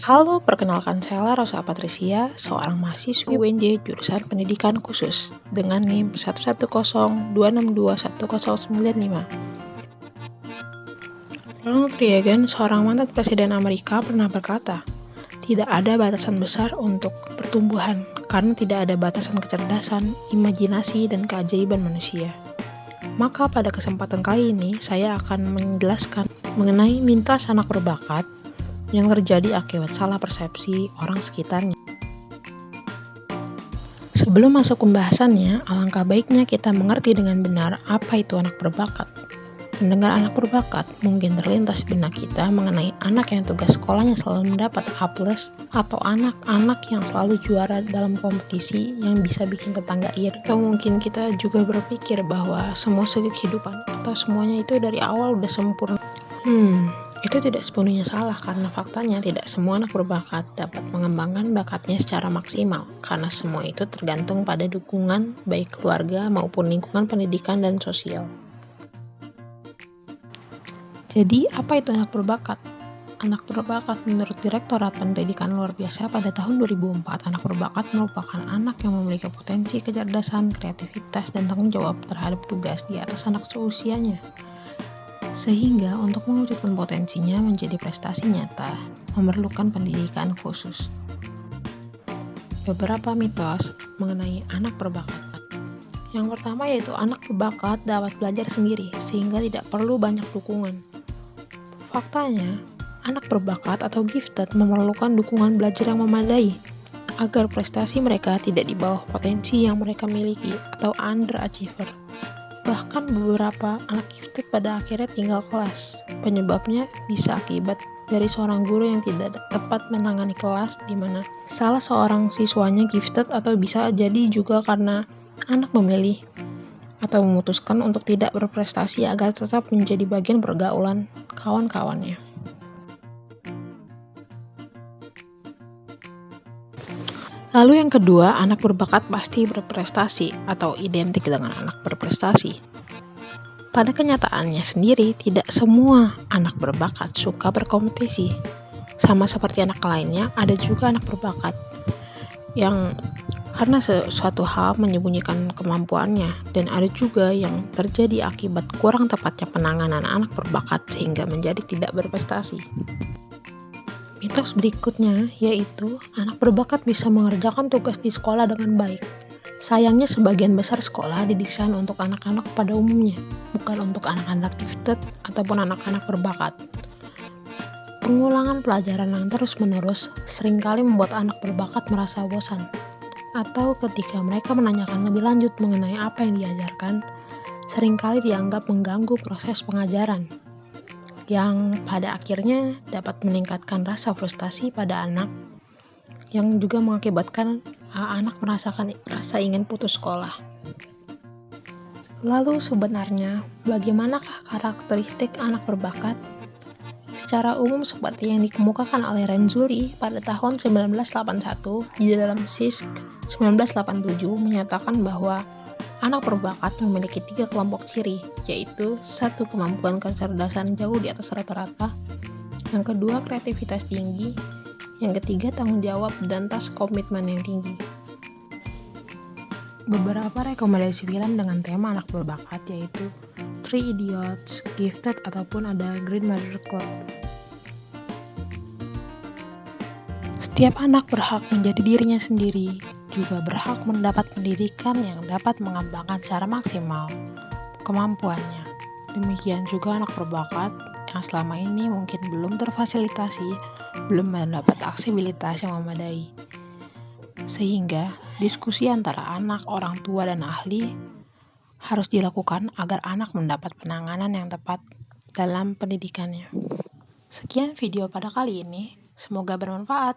Halo, perkenalkan saya Rosa Patricia, seorang mahasiswi UNJ jurusan Pendidikan Khusus dengan NIM 11026210095. Ronald Reagan, seorang mantan presiden Amerika, pernah berkata, "Tidak ada batasan besar untuk pertumbuhan, karena tidak ada batasan kecerdasan, imajinasi, dan keajaiban manusia." Maka pada kesempatan kali ini, saya akan menjelaskan mengenai mitos anak berbakat yang terjadi akibat salah persepsi orang sekitarnya. Sebelum masuk pembahasannya, alangkah baiknya kita mengerti dengan benar apa itu anak berbakat. Mendengar anak berbakat, mungkin terlintas benak kita mengenai anak yang tugas sekolahnya selalu mendapat A+, atau anak-anak yang selalu juara dalam kompetisi yang bisa bikin tetangga iri. Atau mungkin kita juga berpikir bahwa semua segi kehidupan atau semuanya itu dari awal udah sempurna. Itu tidak sepenuhnya salah karena faktanya tidak semua anak berbakat dapat mengembangkan bakatnya secara maksimal karena semua itu tergantung pada dukungan baik keluarga maupun lingkungan pendidikan dan sosial. Jadi, apa itu anak berbakat? Anak berbakat menurut Direktorat Pendidikan Luar Biasa pada tahun 2004, anak berbakat merupakan anak yang memiliki potensi kecerdasan, kreativitas, dan tanggung jawab terhadap tugas di atas anak seusianya. Sehingga untuk mewujudkan potensinya menjadi prestasi nyata, memerlukan pendidikan khusus. Beberapa mitos mengenai anak berbakat. Yang pertama yaitu anak berbakat dapat belajar sendiri, sehingga tidak perlu banyak dukungan. Faktanya, anak berbakat atau gifted memerlukan dukungan belajar yang memadai, agar prestasi mereka tidak di bawah potensi yang mereka miliki atau underachiever. Bahkan beberapa anak gifted pada akhirnya tinggal kelas. Penyebabnya bisa akibat dari seorang guru yang tidak tepat menangani kelas di mana salah seorang siswanya gifted, atau bisa jadi juga karena anak memilih atau memutuskan untuk tidak berprestasi agar tetap menjadi bagian pergaulan kawan-kawannya. Lalu yang kedua, anak berbakat pasti berprestasi atau identik dengan anak berprestasi. Pada kenyataannya sendiri, tidak semua anak berbakat suka berkompetisi. Sama seperti anak lainnya, ada juga anak berbakat yang karena suatu hal menyembunyikan kemampuannya, dan ada juga yang terjadi akibat kurang tepatnya penanganan anak berbakat sehingga menjadi tidak berprestasi. Mitos berikutnya yaitu anak berbakat bisa mengerjakan tugas di sekolah dengan baik. Sayangnya sebagian besar sekolah didesain untuk anak-anak pada umumnya, bukan untuk anak-anak gifted ataupun anak-anak berbakat. Pengulangan pelajaran yang terus-menerus seringkali membuat anak berbakat merasa bosan. Atau ketika mereka menanyakan lebih lanjut mengenai apa yang diajarkan, seringkali dianggap mengganggu proses pengajaran, yang pada akhirnya dapat meningkatkan rasa frustasi pada anak, yang juga mengakibatkan anak merasakan rasa ingin putus sekolah. Lalu sebenarnya, bagaimanakah karakteristik anak berbakat? Secara umum seperti yang dikemukakan oleh Renzulli pada tahun 1981 di dalam SISK 1987 menyatakan bahwa anak berbakat memiliki 3 kelompok ciri, yaitu 1. Kemampuan kecerdasan jauh di atas rata-rata, yang kedua kreativitas tinggi, yang ketiga tanggung jawab dan tas komitmen yang tinggi. Beberapa rekomendasi film dengan tema anak berbakat yaitu Three Idiots, Gifted, ataupun ada Green Mother Club. Setiap anak berhak menjadi dirinya sendiri, juga berhak mendapat pendidikan yang dapat mengembangkan secara maksimal kemampuannya. Demikian juga anak berbakat yang selama ini mungkin belum terfasilitasi, belum mendapat aksesibilitas yang memadai. Sehingga diskusi antara anak, orang tua, dan ahli harus dilakukan agar anak mendapat penanganan yang tepat dalam pendidikannya. Sekian video pada kali ini, semoga bermanfaat.